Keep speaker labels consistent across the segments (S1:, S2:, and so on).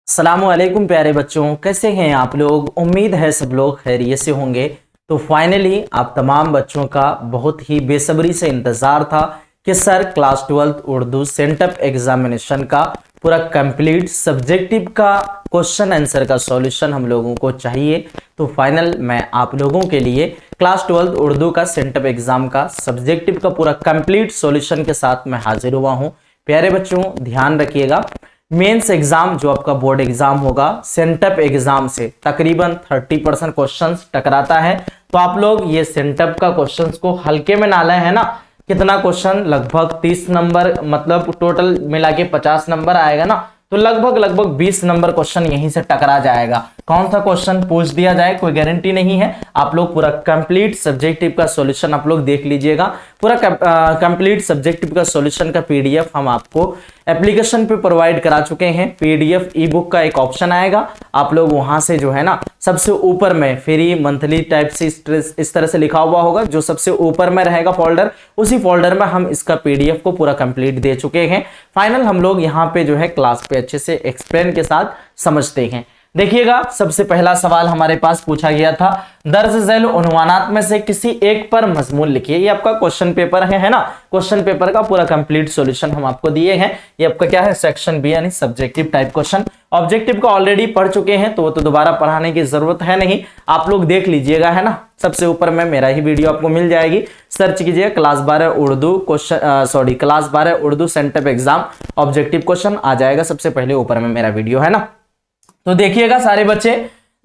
S1: अस्सलामुअलैकुम प्यारे बच्चों, कैसे हैं आप लोग। उम्मीद है सब लोग खैरियत से होंगे। तो फाइनली आप तमाम बच्चों का बहुत ही बेसब्री से इंतज़ार था कि sir class 12th Urdu sent up examination का पूरा कंप्लीट सब्जेक्टिव का क्वेश्चन आंसर का सॉल्यूशन हम लोगों को चाहिए। तो फाइनल मैं आप लोगों के लिए क्लास 12th उर्दू का सेंटअप एग्जाम का सब्जेक्टिव का पूरा कंप्लीट सॉल्यूशन के साथ मैं हाजिर हुआ हूँ। प्यारे बच्चों ध्यान रखिएगा, मेंस एग्जाम जो आपका बोर्ड एग्जाम होगा सेंटअप एग्जाम से तकरीबन 30% क्वेश्चंस टकराता है। तो आप लोग ये सेंटअप का क्वेश्चंस को हल्के में ना लें, है ना। कितना क्वेश्चन, लगभग 30 नंबर, मतलब टोटल मिला के 50 नंबर आएगा ना। तो लगभग 20 नंबर क्वेश्चन यहीं से टकरा जाएगा। कौन सा क्वेश्चन पूछ दिया जाए कोई गारंटी नहीं है। आप लोग पूरा कंप्लीट सब्जेक्टिव का सॉल्यूशन आप लोग देख लीजिएगा। पूरा कंप्लीट सब्जेक्टिव का सॉल्यूशन का पीडीएफ हम आपको एप्लीकेशन पे प्रोवाइड करा चुके हैं। पीडीएफ ई बुक का एक ऑप्शन आएगा, आप लोग वहां से जो है ना सबसे ऊपर में फ्री मंथली टाइप से इस तरह से लिखा हुआ होगा, जो सबसे ऊपर में रहेगा फोल्डर, उसी फोल्डर में हम इसका पीडीएफ को पूरा कंप्लीट दे चुके हैं। फाइनल हम लोग यहाँ पे जो है क्लास पे अच्छे से एक्सप्लेन के साथ समझते हैं। देखिएगा, सबसे पहला सवाल हमारे पास पूछा गया था, दर्ज झैल उन्वानात में से किसी एक पर मजमून लिखिए। ये आपका क्वेश्चन पेपर है ना। क्वेश्चन पेपर का पूरा कंप्लीट सॉल्यूशन हम आपको दिए हैं। ये आपका क्या है, सेक्शन बी यानी सब्जेक्टिव टाइप क्वेश्चन। ऑब्जेक्टिव का ऑलरेडी पढ़ चुके हैं तो वो तो दोबारा पढ़ाने की जरूरत है नहीं, आप लोग देख लीजिएगा, है ना। सबसे ऊपर में मेरा ही वीडियो आपको मिल जाएगी, सर्च कीजिए class 12 Urdu question class 12 Urdu sent up exam objective question आ जाएगा। सबसे पहले ऊपर में मेरा वीडियो है ना। तो देखिएगा सारे बच्चे,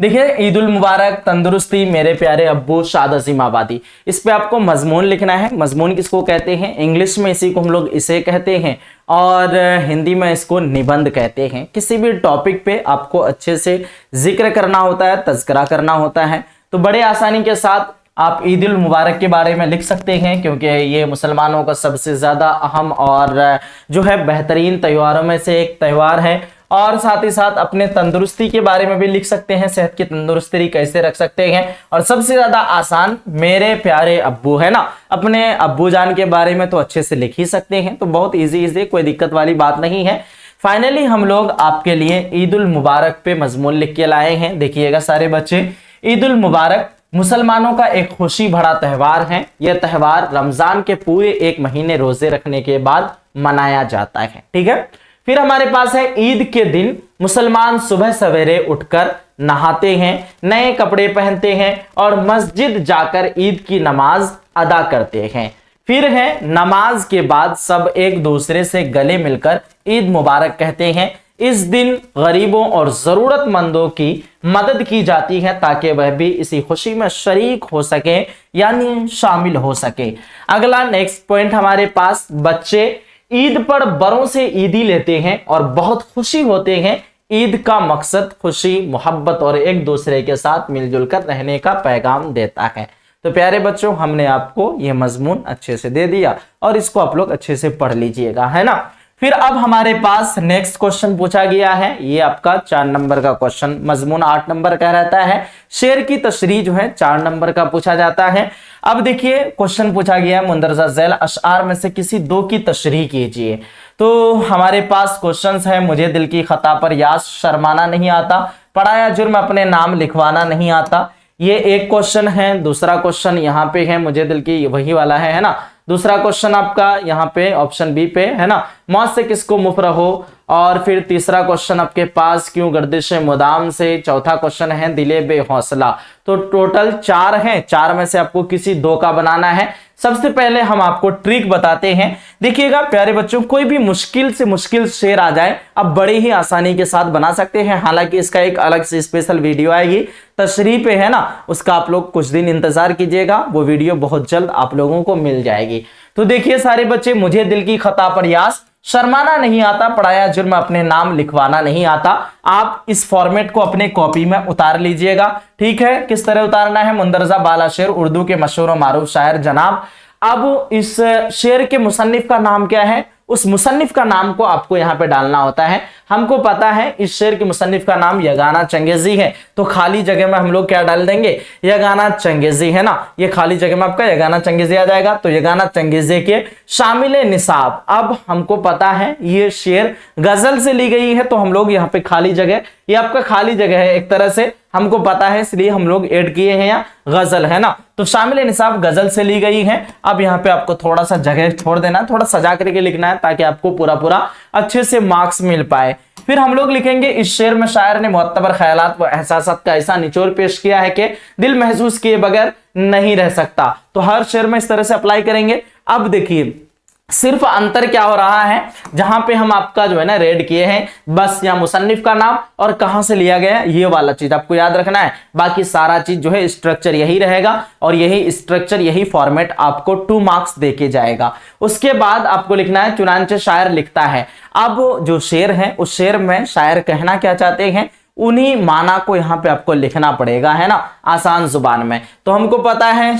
S1: देखिए, ईद उल मुबारक, तंदुरुस्ती मेरे प्यारे अब्बू, शाद अजीम आबादी, इस पे आपको मजमून लिखना है। मजमून किसको कहते हैं, इंग्लिश में इसी को हम लोग इसे कहते हैं और हिंदी में इसको निबंध कहते हैं। किसी भी टॉपिक पे आपको अच्छे से जिक्र करना होता है, तज़किरा करना होता है, तो बड़े आसानी के साथ आप ईद उल मुबारक के बारे में लिख सकते हैं, क्योंकि ये मुसलमानों का सबसे ज़्यादा अहम और जो है बेहतरीन त्योहारों में से एक त्यौहार है। और साथ ही साथ अपने तंदुरुस्ती के बारे में भी लिख सकते हैं, सेहत की तंदुरुस्ती कैसे रख सकते हैं। और सबसे ज्यादा आसान मेरे प्यारे अब्बू, है ना, अपने अब्बू जान के बारे में तो अच्छे से लिख ही सकते हैं। तो बहुत इजी, कोई दिक्कत वाली बात नहीं है। फाइनली हम लोग आपके लिए ईद उल मुबारक पे मजमून लिख के लाए हैं। देखिएगा सारे बच्चे, ईद उल मुबारक मुसलमानों का एक खुशी भरा त्यौहार है। यह त्यौहार रमजान के पूरे एक महीने रोजे रखने के बाद मनाया जाता है, ठीक है। फिर हमारे पास है, ईद के दिन मुसलमान सुबह सवेरे उठकर नहाते हैं, नए कपड़े पहनते हैं और मस्जिद जाकर ईद की नमाज अदा करते हैं। फिर है, नमाज के बाद सब एक दूसरे से गले मिलकर ईद मुबारक कहते हैं। इस दिन गरीबों और जरूरतमंदों की मदद की जाती है ताकि वह भी इसी खुशी में शरीक हो सके, यानी शामिल हो सके। अगला नेक्स्ट पॉइंट हमारे पास, बच्चे ईद पर बड़ों से ईदी लेते हैं और बहुत खुशी होते हैं। ईद का मकसद खुशी, मोहब्बत और एक दूसरे के साथ मिलजुल कर रहने का पैगाम देता है। तो प्यारे बच्चों, हमने आपको यह मजमून अच्छे से दे दिया और इसको आप लोग अच्छे से पढ़ लीजिएगा, है ना। फिर अब हमारे पास नेक्स्ट क्वेश्चन पूछा गया है, ये आपका 4 नंबर का क्वेश्चन, मजमून 8 नंबर का रहता है। शेर की तशरीह जो है 4 नंबर का पूछा जाता है। अब देखिए, क्वेश्चन पूछा गया है, मुंदरजा झैल अशआर में से किसी दो की तशरीह कीजिए। तो हमारे पास क्वेश्चंस है, मुझे दिल की खता पर यास शर्माना नहीं आता, पढ़ाया जुर्म अपने नाम लिखवाना नहीं आता, ये एक क्वेश्चन है। दूसरा क्वेश्चन यहाँ पे है, मुझे दिल की वही वाला है ना। दूसरा क्वेश्चन आपका यहाँ पे ऑप्शन बी पे है ना, मौत से किसको मुफर हो। और फिर तीसरा क्वेश्चन आपके पास, क्यों गर्दिश मुदाम से। चौथा क्वेश्चन है, दिले बेहौसला। तो टोटल 4 हैं, 4 में से आपको किसी 2 का बनाना है। सबसे पहले हम आपको ट्रिक बताते हैं। देखिएगा प्यारे बच्चों, कोई भी मुश्किल से मुश्किल शेर आ जाए, आप बड़े ही आसानी के साथ बना सकते हैं। हालांकि इसका एक अलग से स्पेशल वीडियो आएगी तशरीह पे, है ना, उसका आप लोग कुछ दिन इंतजार कीजिएगा, वो वीडियो बहुत जल्द आप लोगों को मिल जाएगी। तो देखिए सारे बच्चे, मुझे दिल की खता पर यास शर्माना नहीं आता, पढ़ाया जुर्म अपने नाम लिखवाना नहीं आता। आप इस फॉर्मेट को अपने कॉपी में उतार लीजिएगा, ठीक है। किस तरह उतारना है, मुंदरजा बाला शेर उर्दू के मशहूर और मारूफ शायर जनाब। अब इस शेर के मुसन्निफ का नाम क्या है, उस मुसन्निफ का नाम को आपको यहाँ पे डालना होता है। हमको पता है इस शेर के मुसन्निफ का नाम यगाना चंगेजी है, तो खाली जगह में हम लोग क्या डाल देंगे, यगाना चंगेजी, है ना। ये खाली जगह में आपका यगाना चंगेजी आ जाएगा। तो यगाना चंगेजी के शामिल निसाब। अब हमको पता है ये शेर गजल से ली गई है, तो हम लोग यहाँ पे खाली जगह, ये आपका खाली जगह है एक तरह से, हमको पता है इसलिए हम लोग ऐड किए हैं यहाँ गजल, है ना। तो शामिल निसाब गजल से ली गई है। अब यहाँ पे आपको थोड़ा सा जगह छोड़ देना है, थोड़ा सजा करके लिखना है ताकि आपको पूरा पूरा अच्छे से मार्क्स मिल पाए। फिर हम लोग लिखेंगे इस शेर में शायर ने मुअत्तबर ख्यालात व एहसासात का ऐसा निचोड़ पेश किया है कि दिल महसूस किए बगैर नहीं रह सकता। तो हर शेर में इस तरह से अप्लाई करेंगे। अब देखिए सिर्फ अंतर क्या हो रहा है, जहां पे हम आपका जो है ना रेड किए हैं, बस या मुसन्निफ का नाम और कहां से लिया गया है ये वाला चीज आपको याद रखना है। बाकी सारा चीज जो है स्ट्रक्चर यही रहेगा और यही स्ट्रक्चर यही फॉर्मेट आपको 2 मार्क्स देके जाएगा। उसके बाद आपको लिखना है चुनांचे शायर लिखता है। अब जो शेर है उस शेर में शायर कहना क्या चाहते हैं, उन्हीं माना को यहाँ पे आपको लिखना पड़ेगा, है ना, आसान जुबान में। तो हमको पता है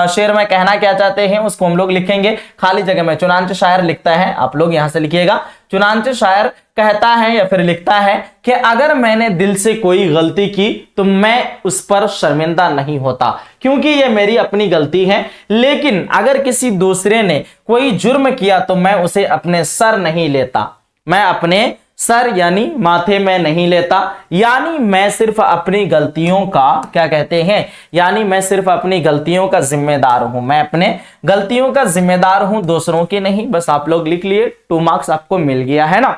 S1: शेर में कहना क्या चाहते हैं, उसको हम लोग लिखेंगे खाली जगह में। चुनांचे शायर लिखता है, आप लोग यहां से लिखिएगा चुनांचे शायर कहता है या फिर लिखता है कि अगर मैंने दिल से कोई गलती की तो मैं उस पर शर्मिंदा नहीं होता, क्योंकि ये मेरी अपनी गलती है। लेकिन अगर किसी दूसरे ने कोई जुर्म किया तो मैं उसे अपने सर नहीं लेता, मैं अपने सर यानी माथे में नहीं लेता। यानी मैं सिर्फ अपनी गलतियों का क्या कहते हैं, यानी मैं सिर्फ अपनी गलतियों का जिम्मेदार हूं, मैं अपने गलतियों का जिम्मेदार हूं, दूसरों की नहीं। बस आप लोग लिख लिए, 2 मार्क्स आपको मिल गया, है ना।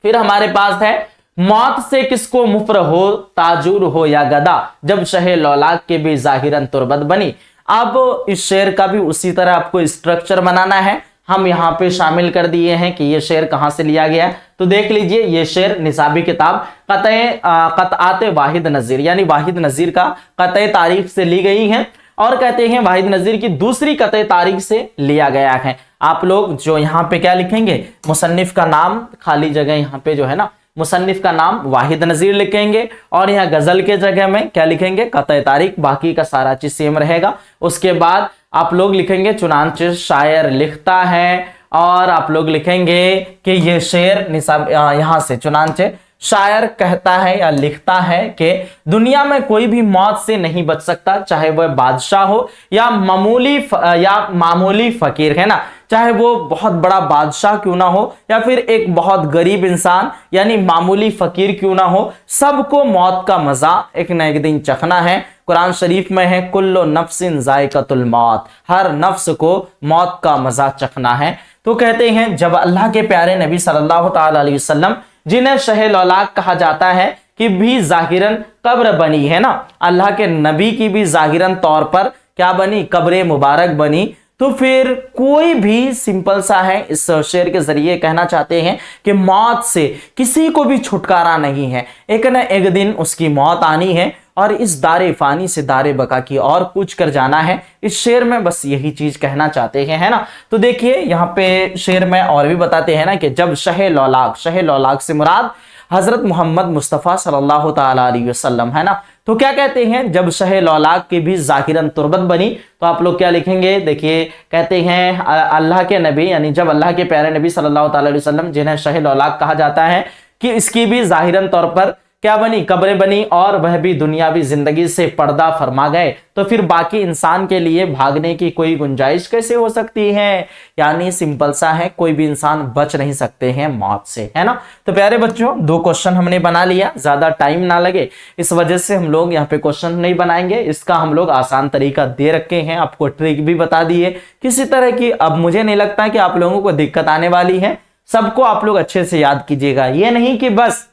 S1: फिर हमारे पास है मौत से किसको मुफ्र हो, ताजूर हो या गदा, जब शहे लौलाक के भी जाहिरन तुरबत बनी। अब इस शेर का भी उसी तरह आपको स्ट्रक्चर बनाना है। हम यहाँ पे शामिल कर दिए हैं कि ये शेर कहां से लिया गया है। तो देख लीजिए ये शेर निसाबी किताब क़तआते वाहिद नज़ीर यानी वाहिद नज़ीर का क़तए तारीख से ली गई है, और कहते हैं वाहिद नज़ीर की दूसरी क़तए तारीख से लिया गया है। आप लोग जो यहाँ पे क्या लिखेंगे, मुसन्निफ का नाम, खाली जगह यहाँ पे जो है ना मुसन्निफ का नाम वाहिद नज़ीर लिखेंगे, और यहाँ गजल के जगह में क्या लिखेंगे, क़तए तारीख। बाकी का सारा चीज सेम रहेगा। उसके बाद आप लोग लिखेंगे चुनांचे शायर लिखता है, और आप लोग लिखेंगे कि ये शेर निसाब, यहां से चुनांचे शायर कहता है या लिखता है कि दुनिया में कोई भी मौत से नहीं बच सकता, चाहे वह बादशाह हो या मामूली फकीर, है ना, चाहे वो बहुत बड़ा बादशाह क्यों ना हो या फिर एक बहुत गरीब इंसान यानी मामूली फकीर क्यों ना हो, सबको मौत का मजा एक न एक दिन चखना है। कुरान शरीफ में है कुल्लु नफ्सिन जायकातुल मौत, हर नफ्स को मौत का मजा चखना है। तो कहते हैं जब अल्लाह के प्यारे नबी सल्लल्लाहु ताला अलैहि वसल्लम, जिन्हें शहे लौलाक कहा जाता है, कि भी जाहिरन कब्र बनी, है ना, अल्लाह के नबी की भी जाहिरन तौर पर क्या बनी, कब्र मुबारक बनी। तो फिर कोई भी सिंपल सा है, इस शेर के जरिए कहना चाहते हैं कि मौत से किसी को भी छुटकारा नहीं है, एक न एक दिन उसकी मौत आनी है और इस दारे फानी से दारे बका की और कूच कर जाना है। इस शेर में बस यही चीज कहना चाहते हैं, है ना। तो देखिए यहाँ पे शेर में और भी बताते हैं ना कि जब शहे लौलाक से मुराद हजरत मोहम्मद मुस्तफ़ा सल्लल्लाहु ताला अलैहि वसल्लम, है ना। तो क्या कहते हैं, जब शहे लौलाक की भी जाकिरन तुरबत बनी, तो आप लोग क्या लिखेंगे, देखिए कहते हैं अल्लाह के नबी यानी जब अल्लाह के प्यारे नबी सल्लल्लाहु ताला अलैहि वसल्लम, जिन्हें शहे लौलाक कहा जाता है, कि इसकी भी जाहिरन तौर पर क्या बनी, कब्रें बनी, और वह भी दुनियावी जिंदगी से पर्दा फरमा गए, तो फिर बाकी इंसान के लिए भागने की कोई गुंजाइश कैसे हो सकती है। यानी सिंपल सा है, कोई भी इंसान बच नहीं सकते हैं मौत से, है ना। तो प्यारे बच्चों 2 क्वेश्चन हमने बना लिया, ज्यादा टाइम ना लगे इस वजह से हम लोग यहाँ पे क्वेश्चन नहीं बनाएंगे, इसका हम लोग आसान तरीका दे रखे हैं, आपको ट्रिक भी बता दी है किसी तरह की। अब मुझे नहीं लगता कि आप लोगों को दिक्कत आने वाली है, सबको आप लोग अच्छे से याद कीजिएगा। ये नहीं कि बस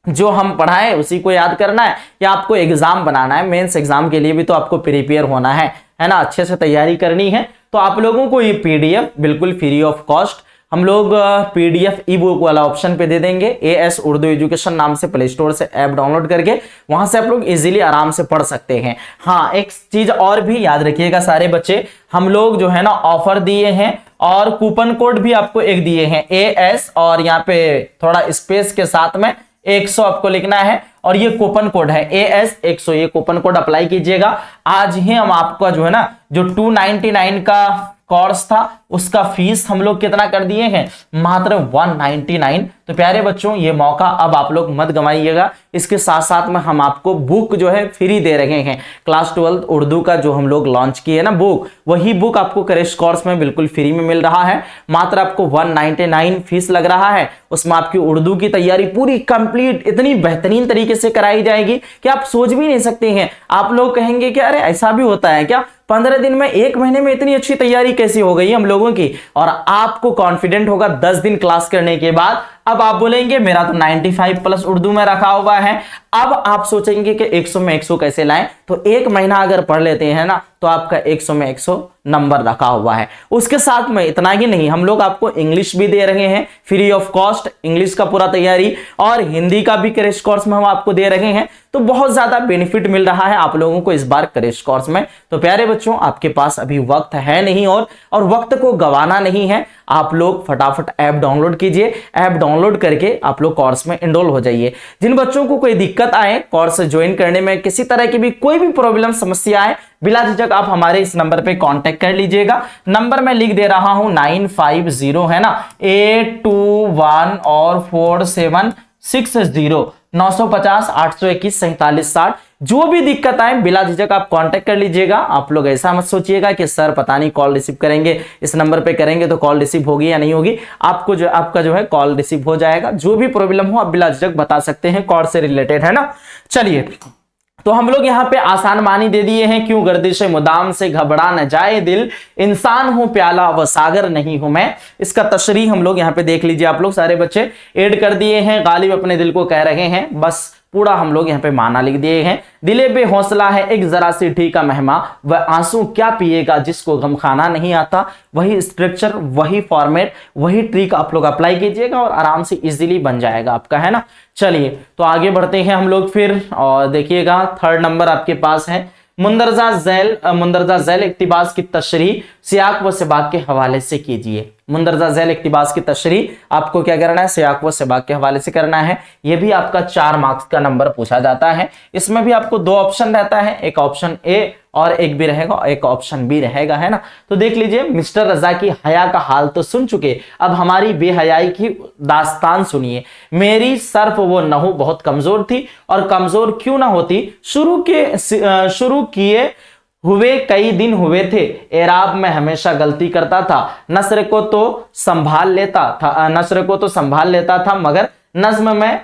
S1: जो हम पढ़ाए उसी को याद करना है, या आपको एग्जाम बनाना है, मेंस एग्जाम के लिए भी तो आपको प्रिपेयर होना है ना, अच्छे से तैयारी करनी है। तो आप लोगों को ये पीडीएफ बिल्कुल फ्री ऑफ कॉस्ट हम लोग पीडीएफ ई बुक वाला ऑप्शन पे दे देंगे। एएस उर्दू एजुकेशन नाम से प्ले स्टोर से ऐप डाउनलोड करके वहां से आप लोग इजीली आराम से पढ़ सकते हैं। हाँ, एक चीज और भी याद रखिएगा सारे बच्चे, हम लोग जो है ना ऑफर दिए हैं और कूपन कोड भी आपको एक दिए हैं, एएस और यहाँ पे थोड़ा स्पेस के साथ में 100 आपको लिखना है, और ये कूपन कोड है AS 100, ये कूपन कोड अप्लाई कीजिएगा। आज ही हम आपका जो है ना जो 299 का कोर्स था उसका फीस हम लोग कितना कर दिए हैं, मात्र 199। तो प्यारे बच्चों ये मौका अब आप लोग मत गंवाइएगा। इसके साथ साथ में हम आपको बुक जो है फ्री दे रहे हैं। क्लास 12 उर्दू का जो हम लोग लॉन्च किए ना बुक, वही बुक आपको क्रैश कोर्स में बिल्कुल फ्री में मिल रहा है। मात्र आपको 199 फीस लग रहा है। उसमें आपकी उर्दू की तैयारी पूरी कंप्लीट इतनी बेहतरीन तरीके से कराई जाएगी कि आप सोच भी नहीं सकते हैं। आप लोग कहेंगे कि अरे ऐसा भी होता है क्या, 15 दिन में, 1 महीने में इतनी अच्छी तैयारी कैसी हो गई हम लोगों की। और आपको कॉन्फिडेंट होगा 10 दिन क्लास करने के बाद। अब आप बोलेंगे मेरा तो 95 प्लस उर्दू में रखा हुआ है। अब आप सोचेंगे कि 100 में 100 कैसे लाएं, तो 1 महीना अगर पढ़ लेते हैं ना तो आपका 100 में 100 नंबर रखा हुआ है। उसके साथ में इतना ही नहीं, हम लोग आपको इंग्लिश भी दे रहे हैं फ्री ऑफ कॉस्ट, इंग्लिश का पूरा तैयारी, और हिंदी का भी क्रैश कोर्स में हम आपको दे रहे हैं। तो बहुत ज्यादा बेनिफिट मिल रहा है आप लोगों को इस बार क्रैश कोर्स में। तो प्यारे बच्चों आपके पास अभी वक्त है नहीं और वक्त को गंवाना नहीं है। आप लोग फटाफट ऐप डाउनलोड कीजिए। ऐप डाउनलोड करके आप लोग कोर्स में एनरोल हो जाइए। जिन बच्चों को कोई दिक्कत आए कोर्स ज्वाइन करने में, किसी तरह की भी कोई भी प्रॉब्लम समस्या आए, बिला झिझक आप हमारे इस नंबर पे कांटेक्ट कर लीजिएगा। नंबर मैं लिख दे रहा हूं 950 है ना 821 और 4760 950 821 47 60। जो भी दिक्कत आए बिला झिझक आप कांटेक्ट कर लीजिएगा। आप लोग ऐसा मत सोचिएगा कि सर पता नहीं कॉल रिसीव करेंगे, इस नंबर पे करेंगे तो कॉल रिसीव होगी या नहीं होगी। आपका जो है कॉल रिसीव हो जाएगा। जो भी प्रॉब्लम हो आप बिला झिझक बता सकते हैं, कोर्स से रिलेटेड है ना। चलिए तो हम लोग यहाँ पे आसान मानी दे दिए हैं, क्यों गर्दिश मुदाम से घबरा न जाए दिल, इंसान हूं प्याला व सागर नहीं हूं मैं। इसका तशरीह हम लोग यहाँ पे देख लीजिए। आप लोग सारे बच्चे ऐड कर दिए हैं। गालिब अपने दिल को कह रहे हैं, बस पूरा हम लोग यहाँ पे माना लिख दिए हैं। दिले बेहौसला है एक जरा सी ठी का मेहमा, वह आंसू क्या पिएगा जिसको गम खाना नहीं आता। वही स्ट्रक्चर, वही फॉर्मेट, वही ट्रिक आप लोग अप्लाई कीजिएगा और आराम से इजीली बन जाएगा आपका, है ना। चलिए तो आगे बढ़ते हैं हम लोग फिर, और देखिएगा 3rd नंबर आपके पास है मुंदरजा झैल इक्तिबास की तशरीह सियाक व सिबाक के हवाले से कीजिए। मुंदरजा झैल इक्तिबास की तशरीह आपको क्या करना है, सियाक व सिबाक के हवाले से करना है। यह भी आपका 4 मार्क्स का नंबर पूछा जाता है। इसमें भी आपको 2 ऑप्शन रहता है, एक ऑप्शन ए और एक भी रहेगा, एक ऑप्शन बी रहेगा, है ना। तो देख लीजिए, मिस्टर रजा की हया का हाल तो सुन चुके, अब हमारी बेहयाई की दास्तान सुनिए। मेरी सर्फ वो नहू बहुत कमजोर थी, और कमजोर क्यों ना होती, शुरू किए हुए कई दिन हुए थे। एराब में हमेशा गलती करता था, नस्र को तो संभाल लेता था मगर नज्म में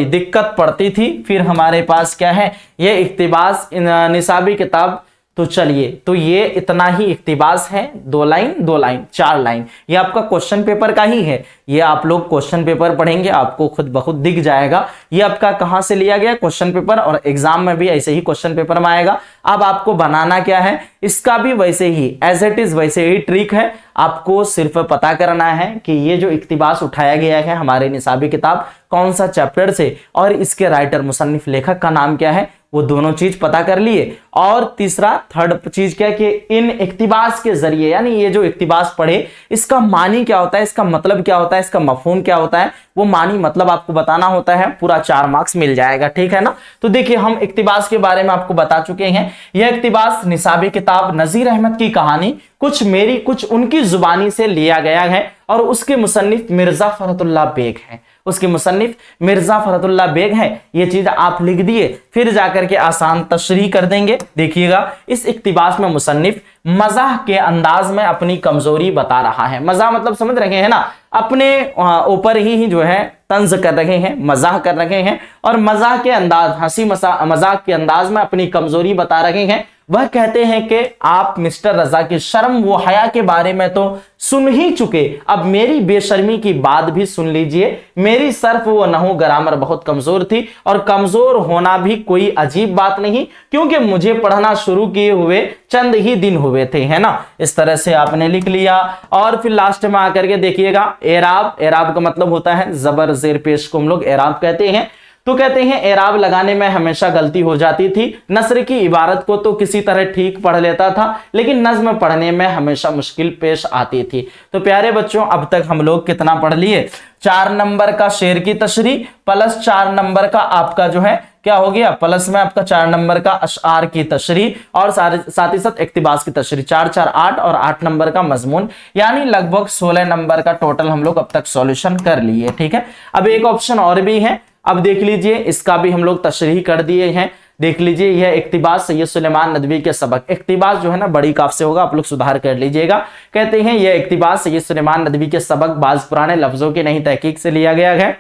S1: दिक्कत पड़ती थी। फिर हमारे पास क्या है, ये इक्तिबास निसाबी किताब। तो चलिए, तो ये इतना ही इक्तिबास है, 2 लाइन 2 लाइन 4 लाइन। ये आपका क्वेश्चन पेपर का ही है। ये आप लोग क्वेश्चन पेपर पढ़ेंगे आपको खुद ब खुद दिख जाएगा ये आपका कहां से लिया गया क्वेश्चन पेपर, और एग्जाम में भी ऐसे ही क्वेश्चन पेपर में आएगा। अब आपको बनाना क्या है, इसका भी वैसे ही एज इट इज वैसे ही ट्रिक है। आपको सिर्फ पता करना है कि ये जो इक्तिबास उठाया गया है हमारे निसाबी किताब कौन सा चैप्टर से, और इसके राइटर मुसन्निफ लेखक का नाम क्या है, वो दोनों चीज पता कर लिए। और तीसरा 3rd चीज क्या है कि इन इक्तिबास के जरिए, यानी ये जो इक्तिबास पढ़े इसका मानी क्या होता है, इसका मतलब क्या होता है, इसका मफहूम क्या होता है, वो मानी मतलब आपको बताना होता है। पूरा 4 मार्क्स मिल जाएगा, ठीक है ना। तो देखिए, हम इक्तिबास के बारे में आपको बता चुके हैं। यह इक्तिबास निसाबी किताब नजीर अहमद की कहानी कुछ मेरी कुछ उनकी जुबानी से लिया गया है, और उसके मुसन्निफ मिर्जा फरहतुल्लाह बेग हैं। उसके मुसन्निफ मिर्जा फरहतुल्लाह बेग हैं। ये चीज आप लिख दिए, फिर जाकर के आसान तशरीह कर देंगे। देखिएगा, इस इक्तिबास में मुसन्निफ मजाह के अंदाज में अपनी कमजोरी बता रहा है। मजाह मतलब समझ रहे हैं ना, अपने ऊपर ही जो है तंज कर रहे हैं, मजाह कर रहे हैं, और मजाह के अंदाज, हंसी मजाक के अंदाज में अपनी कमजोरी बता रहे हैं। वह कहते हैं कि आप मिस्टर रजा की शर्म व हया के बारे में तो सुन ही चुके, अब मेरी बेशर्मी की बात भी सुन लीजिए। मेरी सर्फ व नहू ग्रामर बहुत कमजोर थी, और कमजोर होना भी कोई अजीब बात नहीं, क्योंकि मुझे पढ़ना शुरू किए हुए चंद ही दिन हुए थे, है ना। इस तरह से आपने लिख लिया। और फिर लास्ट में आकर के देखिएगा, एराब, एराब का मतलब होता है जबर जेर पेश को हम लोग एराब कहते हैं। तो कहते हैं एराब लगाने में हमेशा गलती हो जाती थी, नस्र की इबारत को तो किसी तरह ठीक पढ़ लेता था, लेकिन नज्म पढ़ने में हमेशा मुश्किल पेश आती थी। तो प्यारे बच्चों, अब तक हम लोग कितना पढ़ लिए? 4 नंबर का शेर की तशरीह प्लस 4 नंबर का आपका जो है क्या हो गया, प्लस में आपका 4 नंबर का अशआर की तशरीह और साथ ही साथ इक्तिबास की तशरीह, 4 4 8 और 8 नंबर का मजमून, यानी लगभग 16 नंबर का टोटल हम लोग अब तक सॉल्यूशन कर लिए। ठीक है, अब एक ऑप्शन और भी है, अब देख लीजिए, इसका भी हम लोग तशरीह कर दिए हैं। देख लीजिए, यह इक्तिबास सैयद सुलेमान नदवी के सबक, इक्तिबास जो है ना बड़ी काफ से होगा, आप लोग सुधार कर लीजिएगा। कहते हैं यह इक्तिबास सैयद सुलेमान नदवी के सबक बाज पुराने लफ्जों की नई तहकीक से लिया गया है।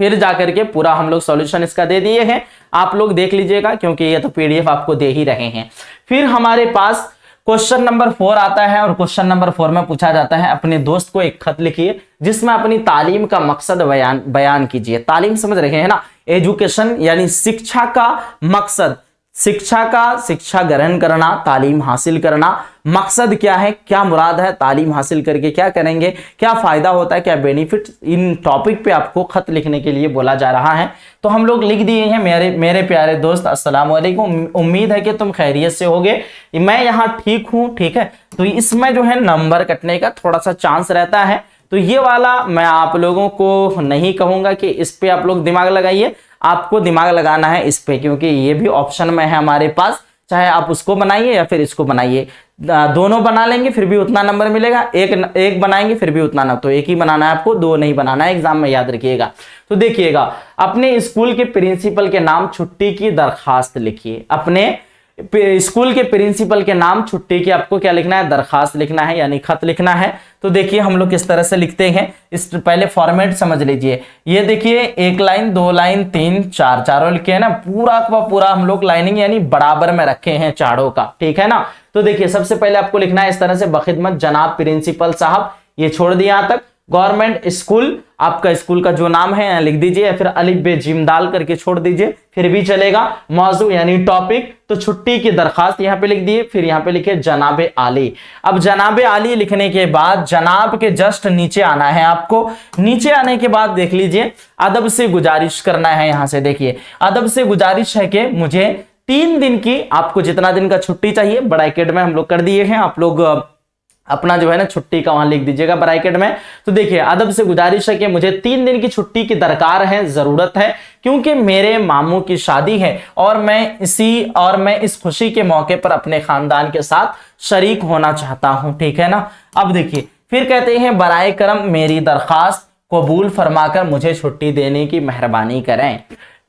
S1: फिर जाकर के पूरा हम लोग सॉल्यूशन इसका दे दिए हैं, आप लोग देख लीजिएगा, क्योंकि ये तो पीडीएफ आपको दे ही रहे हैं। फिर हमारे पास क्वेश्चन नंबर 4 आता है, और क्वेश्चन नंबर 4 में पूछा जाता है अपने दोस्त को एक खत लिखिए जिसमें अपनी तालीम का मकसद बयान कीजिए। तालीम समझ रहे हैं ना, एजुकेशन यानी शिक्षा का मकसद, शिक्षा ग्रहण करना, तालीम हासिल करना, मकसद क्या है, क्या मुराद है, तालीम हासिल करके क्या करेंगे, क्या फायदा होता है, क्या बेनिफिट, इन टॉपिक पे आपको खत लिखने के लिए बोला जा रहा है। तो हम लोग लिख दिए हैं, मेरे प्यारे दोस्त अस्सलाम वालेकुम, उम्मीद है कि तुम खैरियत से होगे, मैं यहाँ ठीक हूँ। ठीक है, तो इसमें जो है नंबर कटने का थोड़ा सा चांस रहता है, तो ये वाला मैं आप लोगों को नहीं कहूंगा कि इस पे आप लोग दिमाग लगाइए, आपको दिमाग लगाना है इस पे, क्योंकि ये भी ऑप्शन में है हमारे पास, चाहे आप उसको बनाइए या फिर इसको बनाइए, दोनों बना लेंगे फिर भी उतना नंबर मिलेगा, एक बनाएंगे फिर भी उतना ना, तो एक ही बनाना है आपको, दो नहीं बनाना है, एग्जाम में याद रखिएगा। तो देखिएगा, अपने स्कूल के प्रिंसिपल के नाम छुट्टी की दरखास्त लिखिए, अपने स्कूल के प्रिंसिपल के नाम छुट्टी की आपको क्या लिखना है, दरखास्त लिखना है, यानी खत लिखना है। तो देखिए हम लोग किस तरह से लिखते हैं, इस पहले फॉर्मेट समझ लीजिए। ये देखिए 1 लाइन 2 लाइन 3 4 चारों लिखे हैं ना, पूरा का पूरा हम लोग लाइनिंग यानी बराबर में रखे हैं चारों का। ठीक है ना, तो देखिए सबसे पहले आपको लिखना है इस तरह से, बखिदमत जनाब प्रिंसिपल साहब, ये छोड़ दिया यहां तक। गवर्नमेंट स्कूल, आपका स्कूल का जो नाम है लिख दीजिए, या फिर अलिफ बे जिम दाल करके छोड़ दीजिए, फिर भी चलेगा। मौजू यानी टॉपिक, तो छुट्टी की दरखास्त यहां पे लिख दिए, फिर यहां पे लिखे जनाबे आली। अब जनाबे आली लिखने के बाद जनाब के जस्ट नीचे आना है आपको, नीचे आने के बाद देख लीजिए अदब से गुजारिश करना है, यहां से देखिए अदब से गुजारिश है कि मुझे 3 दिन की, आपको जितना दिन का छुट्टी चाहिए ब्रैकेट में हम लोग कर दिए हैं, आप लोग अपना जो है ना छुट्टी का वहां लिख दीजिएगा ब्रैकेट में। तो देखिए अदब से गुजारिश है कि मुझे 3 दिन की छुट्टी की दरकार है, जरूरत है, क्योंकि मेरे मामू की शादी है और मैं इस खुशी के मौके पर अपने खानदान के साथ शरीक होना चाहता हूं। ठीक है ना, अब देखिए फिर कहते हैं बराए करम मेरी दरखास्त कबूल फरमाकर मुझे छुट्टी देने की मेहरबानी करें।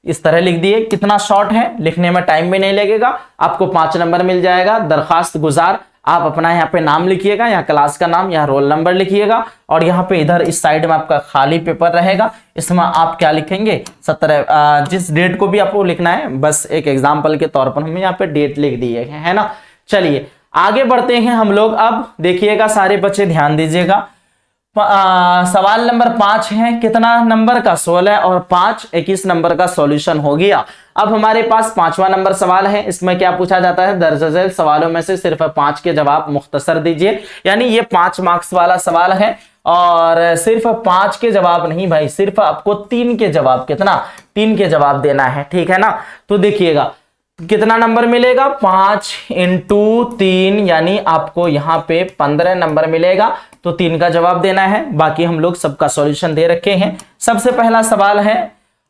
S1: इस तरह लिख दिए, कितना शॉर्ट है, लिखने में टाइम भी नहीं लगेगा, आपको 5 नंबर मिल जाएगा। दरखास्त गुजार, आप अपना यहाँ पे नाम लिखिएगा, यहाँ क्लास का नाम, यहाँ रोल नंबर लिखिएगा, और यहाँ पे इधर इस साइड में आपका खाली पेपर रहेगा, इसमें आप क्या लिखेंगे 17, जिस डेट को भी आपको लिखना है, बस एक एग्जाम्पल के तौर पर हम यहाँ पे डेट लिख दिए है ना। चलिए आगे बढ़ते हैं हम लोग, अब देखिएगा सारे बच्चे ध्यान दीजिएगा। सवाल नंबर 5 है, कितना नंबर का, 16 और 5 21 नंबर का सॉल्यूशन हो गया। अब हमारे पास 5वां नंबर सवाल है, इसमें क्या पूछा जाता है, दर्ज झेल सवालों में से सिर्फ 5 के जवाब मुख्तसर दीजिए, यानी ये 5 मार्क्स वाला सवाल है, और सिर्फ 5 के जवाब नहीं भाई, सिर्फ आपको 3 के जवाब, कितना 3 के जवाब देना है। ठीक है ना, तो देखिएगा कितना नंबर मिलेगा, 5 × 3 यानी आपको यहाँ पे 15 नंबर मिलेगा, तो 3 का जवाब देना है। बाकी हम लोग सबका सॉल्यूशन दे रखे हैं। सबसे पहला सवाल है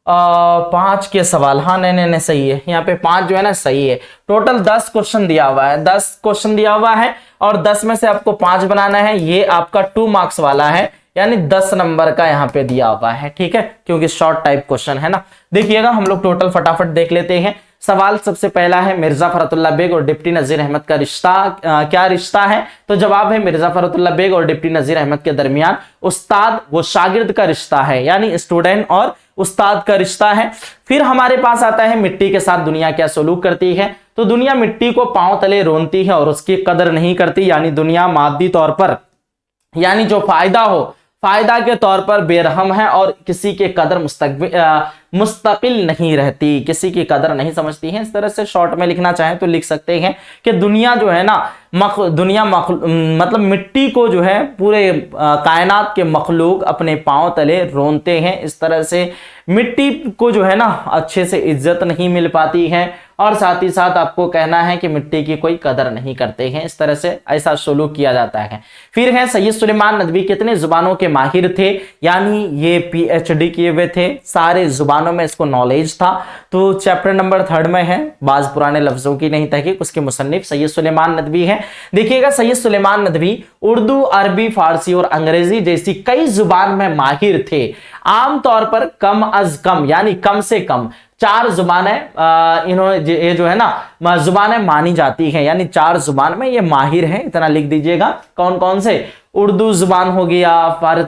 S1: 5 के सवाल, हाँ नहीं सही है, यहाँ पे 5 जो है ना सही है। टोटल 10 क्वेश्चन दिया हुआ है, 10 क्वेश्चन दिया हुआ है, और 10 में से आपको 5 बनाना है, ये आपका 2 मार्क्स वाला है, यानी 10 नंबर का यहाँ पे दिया हुआ है। ठीक है, क्योंकि शॉर्ट टाइप क्वेश्चन है ना। देखिएगा हम लोग टोटल फटाफट देख लेते हैं। सवाल सबसे पहला है, मिर्जा फरतुल्लाह बेग और डिप्टी नजीर अहमद का रिश्ता क्या रिश्ता है, तो जवाब है मिर्जा फरतुल्लाह बेग और डिप्टी नजीर अहमद के दरमियान उस्ताद व शागिर्द का रिश्ता है, यानी स्टूडेंट और उस्ताद का रिश्ता है। फिर हमारे पास आता है मिट्टी के साथ दुनिया क्या सलूक करती है, तो दुनिया मिट्टी को पांव तले रोनती है और उसकी कदर नहीं करती, यानी दुनिया मादी तौर पर, यानी जो फायदा हो, फायदा के तौर पर बेरहम है और किसी के कदर मुस्तकिल नहीं रहती, किसी की कदर नहीं समझती हैं। इस तरह से शॉर्ट में लिखना चाहें तो लिख सकते हैं कि दुनिया जो है ना मतलब मिट्टी को जो है पूरे कायनात के मखलूक अपने पांव तले रोनते हैं। इस तरह से मिट्टी को जो है ना अच्छे से इज्जत नहीं मिल पाती है, और साथ ही साथ आपको कहना है कि मिट्टी की कोई कदर नहीं करते हैं। इस तरह से ऐसा सलूक किया जाता है। फिर है सैयद सुलेमान नदवी कितने जुबानों के माहिर थे, यानी ये PhD किए हुए थे, सारे जुबानों में इसको नॉलेज था। तो चैप्टर नंबर 3 में है बाज पुराने लफ्जों की नहीं तहकीक, उसके मुसन्निफ सैयद सुलेमान नदवी है। देखिएगा सैयद सुलेमान नदवी उर्दू, अरबी, फारसी और अंग्रेजी जैसी कई जुबान में माहिर थे। आमतौर पर कम अज कम यानी कम से कम 4 जुबानें इन्होंने ये जो है ना जुबानें मानी जाती हैं, यानी 4 जुबान में ये माहिर हैं। इतना लिख दीजिएगा कौन कौन से, उर्दू जुबान हो गया,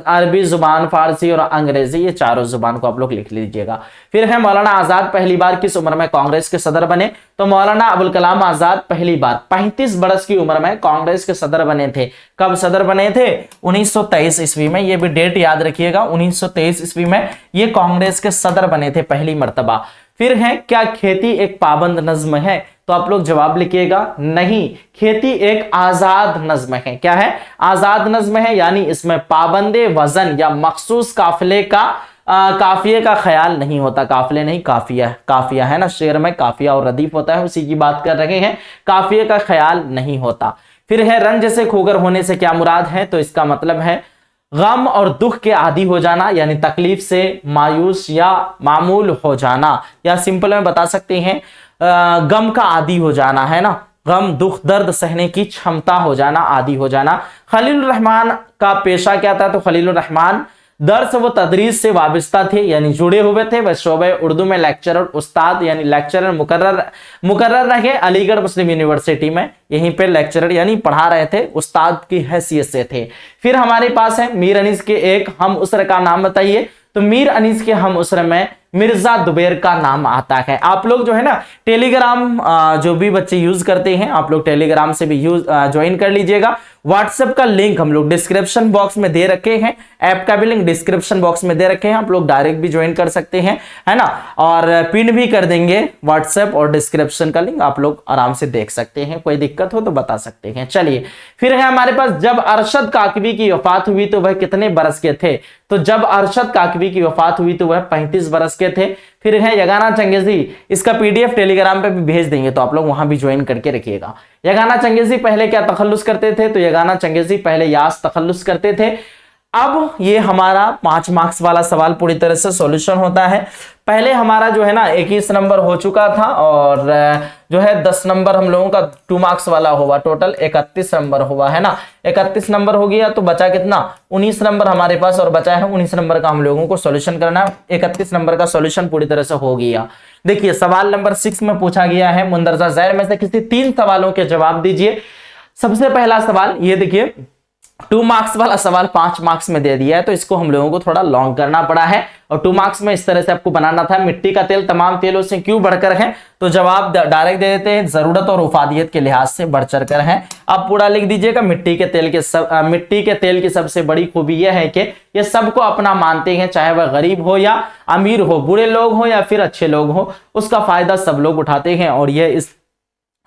S1: अरबी जुबान, फारसी और अंग्रेजी, ये चारों जुबान को आप लोग लिख लीजिएगा। फिर है मौलाना आजाद पहली बार किस उम्र में कांग्रेस के सदर बने, तो मौलाना अबुल कलाम आजाद पहली बार 35 बरस की उम्र में कांग्रेस के सदर बने थे। कब सदर बने थे? 1923 ईस्वी में। ये भी डेट याद रखिएगा, 1923 ईस्वी में ये कांग्रेस के सदर बने थे पहली मर्तबा। फिर है क्या खेती एक पाबंद नज्म है, तो आप लोग जवाब लिखिएगा नहीं, खेती एक आजाद नज्म है। क्या है? आजाद नज्म है, यानी इसमें पाबंदे वजन या मखसूस काफिले का काफिये का ख्याल नहीं होता। काफिले नहीं, काफिया, काफिया है ना, शेर में काफिया और रदीफ होता है, उसी की बात कर रहे हैं। काफिये का ख्याल नहीं होता। फिर है रंज से खोगर होने से क्या मुराद है, तो इसका मतलब है गम और दुख के आदी हो जाना, यानी तकलीफ से मायूस या मामूल हो जाना, या सिंपल में बता सकते हैं गम का आदी हो जाना, है ना, गम दुख दर्द सहने की क्षमता हो जाना, आदी हो जाना। खलीलुर रहमान का पेशा क्या था, तो खलीलुर रहमान दर्स व तदरीस से वाबस्ता थे, यानी जुड़े हुए थे। वह शोबे उर्दू में लेक्चरर उस्ताद यानी लेक्चरर मुकर्रर रहे अलीगढ़ मुस्लिम यूनिवर्सिटी में, यहीं पे लेक्चरर यानी पढ़ा रहे थे, उस्ताद की हैसियत से थे। फिर हमारे पास है मीर अनीस के एक हम उसर का नाम बताइए, तो मीर अनीस के हम उसर में मिर्जा दुबैर का नाम आता है। आप लोग जो है ना टेलीग्राम जो भी बच्चे यूज करते हैं, आप लोग टेलीग्राम से भी यूज ज्वाइन कर लीजिएगा। व्हाट्सएप का लिंक हम लोग डिस्क्रिप्शन बॉक्स में दे रखे हैं, ऐप का भी लिंक डिस्क्रिप्शन बॉक्स में दे रखे हैं, आप लोग डायरेक्ट भी ज्वाइन कर सकते हैं, है ना, और पिन भी कर देंगे व्हाट्सएप और डिस्क्रिप्शन का लिंक, आप लोग आराम से देख सकते हैं, कोई दिक्कत हो तो बता सकते हैं। चलिए फिर है हमारे पास जब अरशद काकवी की वफात हुई तो वह कितने बरस के थे, तो जब अरशद काकवी की वफात हुई तो वह 35 बरस के थे। फिर है यगाना चंगेजी, इसका PDF टेलीग्राम पे भी भेज देंगे, तो आप लोग वहां भी ज्वाइन करके रखिएगा। यगाना चंगेजी पहले क्या तखल्लुस करते थे, तो यगाना चंगेजी पहले यास तखल्लुस करते थे। अब ये हमारा 5 मार्क्स वाला सवाल पूरी तरह से सॉल्यूशन होता है। पहले हमारा जो है ना 21 नंबर हो चुका था, और जो है 10 नंबर हम लोगों का 2 मार्क्स वाला हुआ, टोटल 31 नंबर हुआ, है ना, 31 नंबर हो गया, तो बचा कितना, 19 नंबर हमारे पास, और बचा है 19 नंबर का हम लोगों को सॉल्यूशन करना है। 31 नंबर का सॉल्यूशन पूरी तरह से हो गया। देखिए सवाल नंबर 6 में पूछा गया है मुंदरजा ज़ैर में से किसी 3 सवालों के जवाब दीजिए। सबसे पहला सवाल ये देखिए, 2 मार्क्स वाला सवाल 5 मार्क्स में दे दिया है, तो इसको हम लोगों को थोड़ा लॉन्ग करना पड़ा है, और 2 मार्क्स में इस तरह से आपको बनाना था। मिट्टी का तेल तमाम तेलों से क्यों बढ़कर है, तो जवाब डायरेक्ट दे देते हैं, जरूरत और उफादियत के लिहाज से बढ़ चढ़ कर है। अब पूरा लिख दीजिएगा। मिट्टी के तेल की सबसे बड़ी खूबी यह है कि ये सबको अपना मानते हैं, चाहे वह गरीब हो या अमीर हो, बुरे लोग हो या फिर अच्छे लोग हो, उसका फायदा सब लोग उठाते हैं,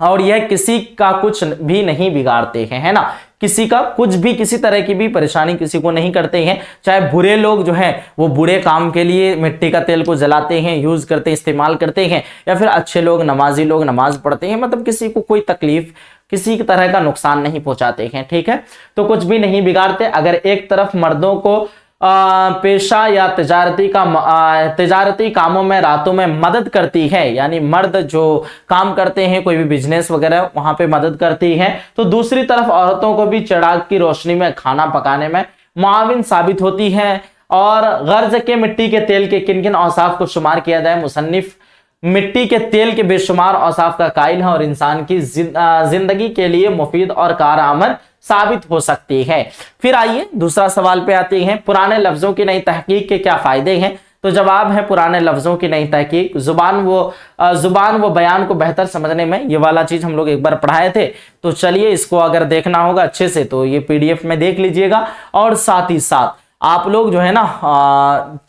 S1: और यह किसी का कुछ भी नहीं बिगाड़ते हैं, है ना, किसी का कुछ भी, किसी तरह की भी परेशानी किसी को नहीं करते हैं। चाहे बुरे लोग जो हैं वो बुरे काम के लिए मिट्टी का तेल को जलाते हैं, यूज करते हैं, इस्तेमाल करते हैं, या फिर अच्छे लोग, नमाजी लोग नमाज पढ़ते हैं, मतलब किसी को कोई तकलीफ, किसी तरह का नुकसान नहीं पहुंचाते हैं, ठीक है, तो कुछ भी नहीं बिगाड़ते। अगर एक तरफ मर्दों को पेशा या तिजारती कामों में रातों में मदद करती है, यानी मर्द जो काम करते हैं कोई भी बिजनेस वगैरह वहां पे मदद करती है, तो दूसरी तरफ औरतों को भी चिराग की रोशनी में खाना पकाने में मुआविन साबित होती है। और गर्ज के मिट्टी के तेल के किन किन औसाफ को शुमार किया जाए, मुसन्निफ मिट्टी के तेल के बेशुमार औसाफ का कायल है, और इंसान की जिंदगी के लिए मुफीद और कारआमद साबित हो सकती है। फिर आइए दूसरा सवाल पे आते हैं, पुराने लफ्जों की नई तहकीक के क्या फायदे हैं, तो जवाब है पुराने लफ्जों की नई तहकीक, जुबान व बयान को बेहतर समझने में। ये वाला चीज हम लोग एक बार पढ़ाए थे, तो चलिए इसको अगर देखना होगा अच्छे से तो ये PDF में देख लीजिएगा, और साथ ही साथ आप लोग जो है ना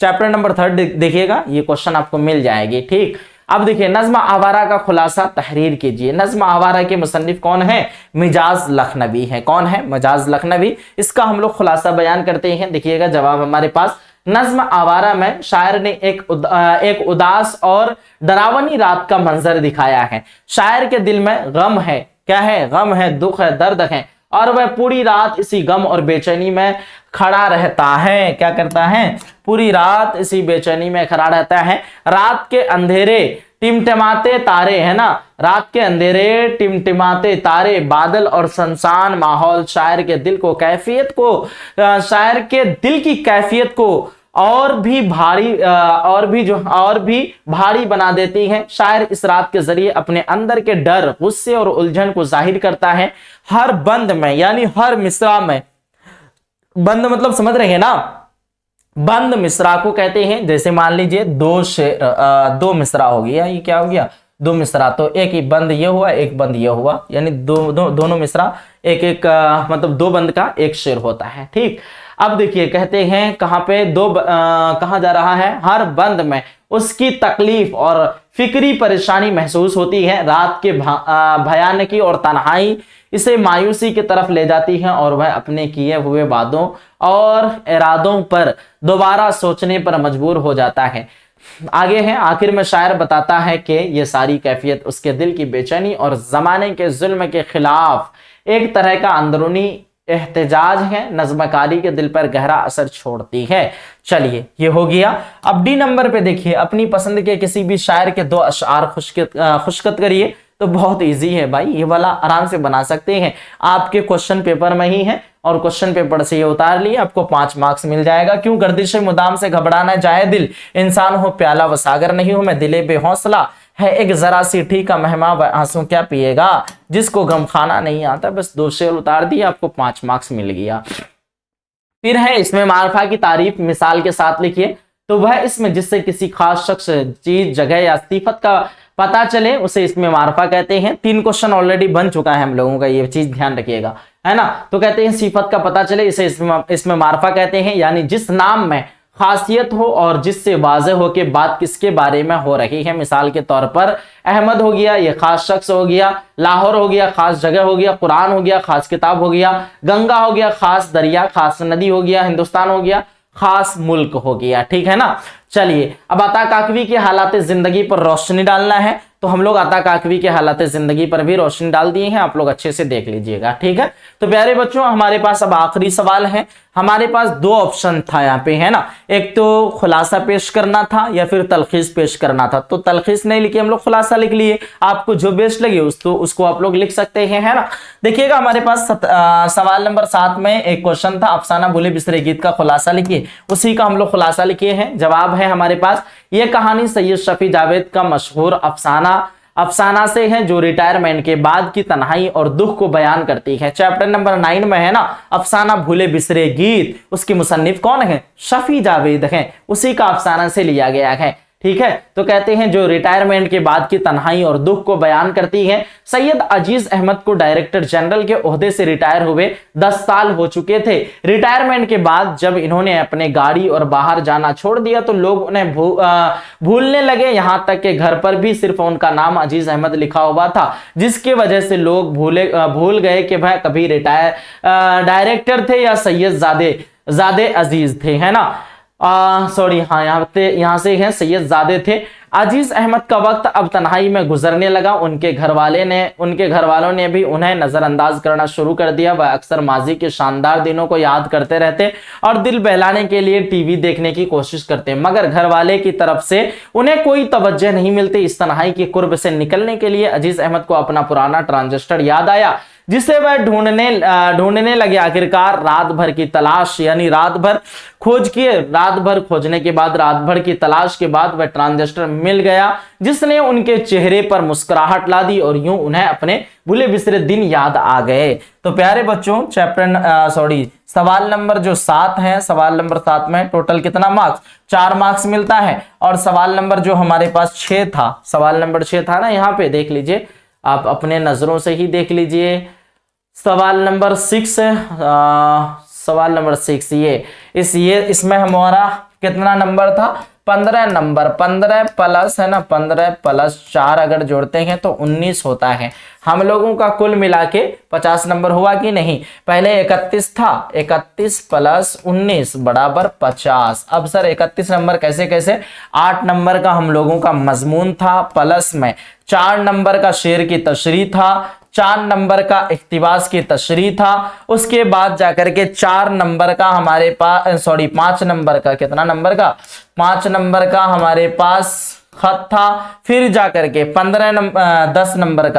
S1: चैप्टर नंबर 3 देखिएगा, ये क्वेश्चन आपको मिल जाएगी। ठीक, अब देखिए नज्म आवारा का खुलासा तहरीर कीजिए। नज्म आवारा के मुसन्निफ कौन है? मिजाज लखनवी है। कौन है? मिजाज लखनवी। इसका हम लोग खुलासा बयान करते हैं। देखिएगा जवाब हमारे पास, नज्म आवारा में शायर ने एक उदास और डरावनी रात का मंजर दिखाया है। शायर के दिल में गम है, क्या है? गम है, दुख है, दर्द है, और वह पूरी रात इसी गम और बेचैनी में खड़ा रहता है। क्या करता है? पूरी रात इसी बेचैनी में खड़ा रहता है। रात के अंधेरे टिमटिमाते तारे, है ना, रात के अंधेरे टिमटिमाते तारे, बादल और सुनसान माहौल शायर के दिल की कैफियत को और भी भारी बना देती है। शायर इस रात के जरिए अपने अंदर के डर, गुस्से और उलझन को जाहिर करता है। हर बंद में, यानी हर मिसरा में, बंद मतलब समझ रहे हैं ना, बंद मिसरा को कहते हैं। जैसे मान लीजिए दो मिसरा हो गया, ये क्या हो गया? 2 मिसरा, तो एक ही बंद ये हुआ, एक बंद ये हुआ, यानी दोनों मिसरा एक एक मतलब 2 बंद का एक शेर होता है। ठीक, अब देखिए कहते हैं कहां पे कहा जा रहा है? हर बंद में उसकी तकलीफ और फिक्री परेशानी महसूस होती है। रात के भयानकी और तन्हाई इसे मायूसी की तरफ ले जाती है और वह अपने किए हुए वादों और इरादों पर दोबारा सोचने पर मजबूर हो जाता है। आगे है, आखिर में शायर बताता है कि यह सारी कैफियत उसके दिल की बेचैनी और जमाने के जुल्म के खिलाफ एक तरह का अंदरूनी एहतजाज है। नज़्मकारी के दिल पर गहरा असर छोड़ती है। चलिए ये हो गया। अब डी नंबर पे देखिए, अपनी पसंद के किसी भी शायर के 2 अशआर खुशखत करिए। तो बहुत इजी है भाई, ये वाला आराम से बना सकते हैं, आपके क्वेश्चन पेपर में ही है, और क्वेश्चन पेपर से ये उतार लिए, आपको 5 मार्क्स मिल जाएगा। क्यों गर्दिश मुदाम से घबराना जाए दिल, इंसान हो प्याला व सागर नहीं हूं मैं, दिले बेहौसला है एक जरा सी ठीक का मेहमा व आंसू क्या पिएगा, जिसको गम खाना नहीं आता। बस 2 शेर उतार दिए, आपको 5 मार्क्स मिल गया। फिर है इसमें मारफा की तारीफ मिसाल के साथ लिखिए। तो वह इसमें जिससे किसी खास शख्स, चीज, जगह या सिफत का पता चले उसे इसमें मारफा कहते हैं। 3 क्वेश्चन ऑलरेडी बन चुका है हम लोगों का, ये चीज ध्यान रखिएगा, है ना। तो कहते हैं सिफत का पता चले इसे इसमें मारफा कहते हैं, यानी जिस नाम में खासियत हो और जिससे वाज़ेह हो कि बात किसके बारे में हो रही है। मिसाल के तौर पर अहमद हो गया, ये खास शख्स हो गया, लाहौर हो गया, खास जगह हो गया, कुरान हो गया, खास किताब हो गया, गंगा हो गया, खास दरिया, खास नदी हो गया, हिंदुस्तान हो गया, खास मुल्क हो गया। ठीक है ना। चलिए अब अता काकवी के हालात जिंदगी पर रोशनी डालना है, तो हम लोग अता काकवी के हालात जिंदगी पर भी रोशनी डाल दिए हैं, आप लोग अच्छे से देख लीजिएगा। ठीक है, तो प्यारे बच्चों हमारे पास अब आखिरी सवाल है। हमारे पास 2 ऑप्शन था यहाँ पे, है ना, एक तो खुलासा पेश करना था या फिर तलखीस पेश करना था। तो तलखीस नहीं लिखी, हम लोग खुलासा लिख लिए, आपको जो बेस्ट लगे उसको आप लोग लिख सकते हैं, है ना। देखिएगा हमारे पास सवाल नंबर 7 में एक क्वेश्चन था, अफसाना भूले बिसरे गीत का खुलासा लिखिए, उसी का हम लोग खुलासा लिखे हैं। जवाब है हमारे पास, यह कहानी सैयद शफी जावेद का मशहूर अफसाना से है, जो रिटायरमेंट के बाद की तन्हाई और दुख को बयान करती है। चैप्टर नंबर 9 में है ना, अफसाना भूले बिसरे गीत, उसकी मुसन्निफ कौन है? शफी जावेद है, उसी का अफसाना से लिया गया है। ठीक है, तो कहते हैं जो रिटायरमेंट के बाद की तन्हाई और दुख को बयान करती है। सैयद अजीज अहमद को डायरेक्टर जनरल के ओहदे से रिटायर हुए 10 साल हो चुके थे। रिटायरमेंट के बाद जब इन्होंने अपने गाड़ी और बाहर जाना छोड़ दिया तो लोग उन्हें भूलने लगे, यहां तक कि घर पर भी सिर्फ उनका नाम अजीज अहमद लिखा हुआ था, जिसकी वजह से लोग भूल गए कि वह कभी डायरेक्टर थे या सैयद जादे अजीज थे, है ना। सॉरी, हाँ यहाँ से हैं सैयद जादे थे। अजीज अहमद का वक्त अब तन्हाई में गुजरने लगा। उनके घर वालों ने भी उन्हें नजरअंदाज करना शुरू कर दिया। वह अक्सर माजी के शानदार दिनों को याद करते रहते और दिल बहलाने के लिए टीवी देखने की कोशिश करते, मगर घर वाले की तरफ से उन्हें कोई तवज्जो नहीं मिलती। इस तन्हाई की कुर्ब से निकलने के लिए अजीज अहमद को अपना पुराना ट्रांजिस्टर याद आया, जिसे वह ढूंढने लगे। आखिरकार रात भर की तलाश, यानी रात भर खोजने के बाद, रात भर की तलाश के बाद वह ट्रांजिस्टर मिल गया, जिसने उनके चेहरे पर मुस्कुराहट ला दी और यूं उन्हें अपने भूले बिसरे दिन याद आ गए। तो प्यारे बच्चों सवाल नंबर जो 7 है, सवाल नंबर 7 में टोटल कितना मार्क्स? 4 मार्क्स मिलता है। और सवाल नंबर जो हमारे पास 6 था, सवाल नंबर 6 था ना, यहाँ पे देख लीजिए, आप अपने नजरों से ही देख लीजिए। सवाल नंबर 6 सवाल नंबर 6 ये इसमें हमारा कितना नंबर था, 15 नंबर। 15 प्लस है ना, 15 प्लस 4 अगर जोड़ते हैं तो 19 होता है। हम लोगों का कुल मिला के 50 नंबर हुआ कि नहीं। पहले 31 था, 31 प्लस 19 बराबर 50। अब सर 31 नंबर कैसे कैसे, 8 नंबर का हम लोगों का मजमून था, प्लस में 4 नंबर का शेर की तशरीह था, 4 नंबर का इख्तिबास की तशरीह था, उसके बाद जाकर के 4 नंबर का हमारे पास 5 नंबर का, कितना नंबर का, 5 नंबर का हमारे पास खत था। फिर जाकर के 10 नंबर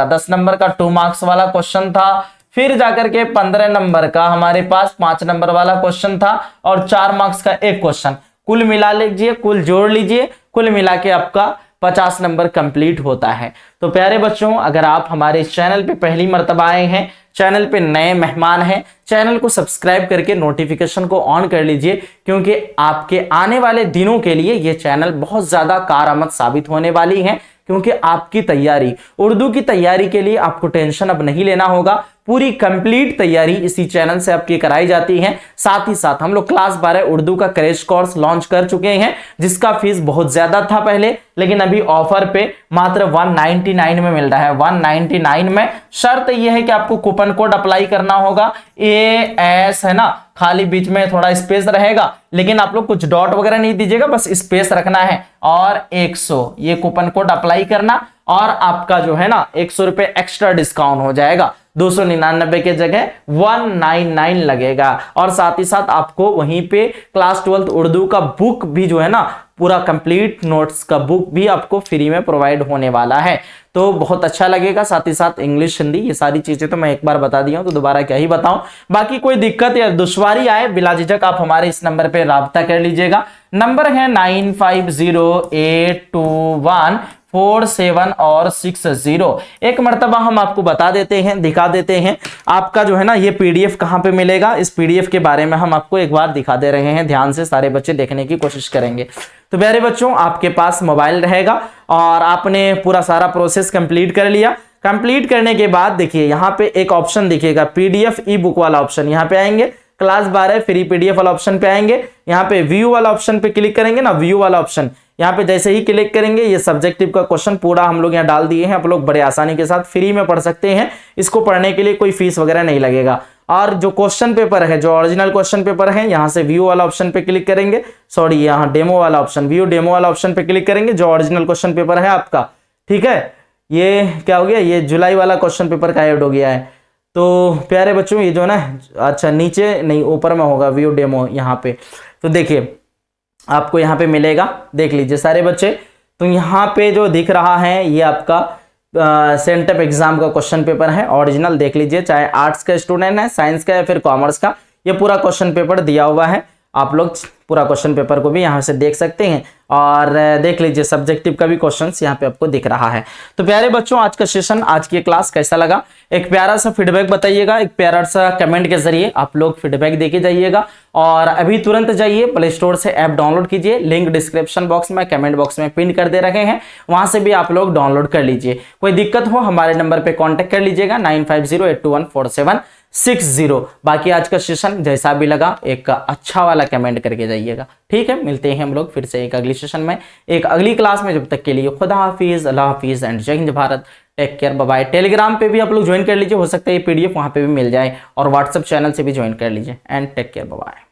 S1: का 2 मार्क्स वाला क्वेश्चन था। फिर जाकर के 15 नंबर का हमारे पास 5 नंबर वाला क्वेश्चन था और 4 मार्क्स का एक क्वेश्चन। कुल मिला लीजिए, कुल जोड़ लीजिए, कुल मिला के आपका 50 नंबर कंप्लीट होता है। तो प्यारे बच्चों, अगर आप हमारे इस चैनल पे पहली मर्तबा आए हैं, चैनल पे नए मेहमान हैं, चैनल को सब्सक्राइब करके नोटिफिकेशन को ऑन कर लीजिए, क्योंकि आपके आने वाले दिनों के लिए ये चैनल बहुत ज्यादा कारआमद साबित होने वाली है। क्योंकि आपकी तैयारी, उर्दू की तैयारी के लिए आपको टेंशन अब नहीं लेना होगा। पूरी कंप्लीट तैयारी इसी चैनल से आपकी कराई जाती है। साथ ही साथ हम लोग क्लास 12 उर्दू का क्रैश कोर्स लॉन्च कर चुके हैं, जिसका फीस बहुत ज्यादा था पहले, लेकिन अभी ऑफर पे मात्र 199 में मिल रहा है। 199 में शर्त यह है कि आपको कूपन कोड अप्लाई करना होगा, AS है ना, खाली बीच में थोड़ा स्पेस रहेगा, लेकिन आप लोग कुछ डॉट वगैरह नहीं दीजिएगा, बस स्पेस रखना है, और 100 ये कूपन कोड अप्लाई करना, और आपका जो है ना 100 रुपए एक्स्ट्रा डिस्काउंट हो जाएगा। 299 के जगह 199 लगेगा। और साथ ही साथ आपको वहीं पे क्लास 12 उर्दू का बुक भी जो है ना, पूरा कंप्लीट नोट्स का बुक भी आपको फ्री में प्रोवाइड होने वाला है। तो बहुत अच्छा लगेगा। साथ ही साथ इंग्लिश, हिंदी, ये सारी चीजें तो मैं एक बार बता दिया हूं, तो दोबारा क्या ही बताऊं। बाकी कोई दिक्कत या दुश्वारी आए, बिला झिझक आप हमारे इस नंबर पे राब्ता कर लीजिएगा। नंबर है 95082147 और 60। एक मर्तबा हम आपको बता देते हैं, दिखा देते हैं आपका जो है ना ये पीडीएफ कहां पे मिलेगा। इस पीडीएफ के बारे में हम आपको एक बार दिखा दे रहे हैं, ध्यान से सारे बच्चे देखने की कोशिश करेंगे। तो प्यारे बच्चों, आपके पास मोबाइल रहेगा और आपने पूरा सारा प्रोसेस कंप्लीट कर लिया। कंप्लीट करने के बाद देखिए यहाँ पे एक ऑप्शन दिखेगा, पीडीएफ ई बुक वाला ऑप्शन। यहाँ पे आएंगे, क्लास 12 फ्री पीडीएफ वाला ऑप्शन पे आएंगे, यहाँ पे व्यू वाला ऑप्शन पे क्लिक करेंगे ना, व्यू वाला ऑप्शन, यहाँ पे जैसे ही क्लिक करेंगे ये सब्जेक्टिव का क्वेश्चन पूरा हम लोग यहाँ डाल दिए हैं। आप लोग बड़े आसानी के साथ फ्री में पढ़ सकते हैं, इसको पढ़ने के लिए कोई फीस वगैरह नहीं लगेगा। और जो क्वेश्चन पेपर है, जो ओरिजिनल क्वेश्चन पेपर है, यहाँ से व्यू वाला ऑप्शन पे क्लिक करेंगे, सॉरी यहाँ डेमो वाला ऑप्शन, व्यू डेमो वाला ऑप्शन पे क्लिक करेंगे, जो ओरिजिनल क्वेश्चन पेपर है आपका। ठीक है, ये क्या हो गया, ये जुलाई वाला क्वेश्चन पेपर का ऐड हो गया है। तो प्यारे बच्चों, ये जो ना, अच्छा नीचे नहीं ऊपर में होगा व्यू डेमो यहाँ पे। तो देखिए आपको यहाँ पे मिलेगा, देख लीजिए सारे बच्चे। तो यहाँ पे जो दिख रहा है ये आपका सेंटअप एग्जाम का क्वेश्चन पेपर है ओरिजिनल, देख लीजिए, चाहे आर्ट्स का स्टूडेंट है, साइंस का या फिर कॉमर्स का, ये पूरा क्वेश्चन पेपर दिया हुआ है। आप लोग पूरा क्वेश्चन पेपर को भी यहाँ से देख सकते हैं और देख लीजिए सब्जेक्टिव का भी क्वेश्चंस यहाँ पे आपको दिख रहा है। तो प्यारे बच्चों, आज का सेशन, आज की क्लास कैसा लगा, एक प्यारा सा फीडबैक बताइएगा, एक प्यारा सा कमेंट के जरिए आप लोग फीडबैक देके जाइएगा। और अभी तुरंत जाइए प्ले स्टोर से ऐप डाउनलोड कीजिए, लिंक डिस्क्रिप्शन बॉक्स में, कमेंट बॉक्स में पिन कर दे रहे हैं, वहां से भी आप लोग डाउनलोड कर लीजिए। कोई दिक्कत हो हमारे नंबर पे कांटेक्ट कर लीजिएगा 9508214760। बाकी आज का सेशन जैसा भी लगा एक अच्छा वाला कमेंट करके जाइएगा। ठीक है, मिलते हैं हम लोग फिर से एक अगली सेशन में, एक अगली क्लास में। जब तक के लिए खुदा हाफिज, अल्लाह हाफिज एंड जय हिंद Bharat. Take care, bye bye. Telegram पे भी आप लोग ज्वाइन कर लीजिए, हो सकता है ये पीडीएफ वहां पे भी मिल जाए, और व्हाट्सएप चैनल से भी ज्वाइन कर लीजिए। And take care, bye bye.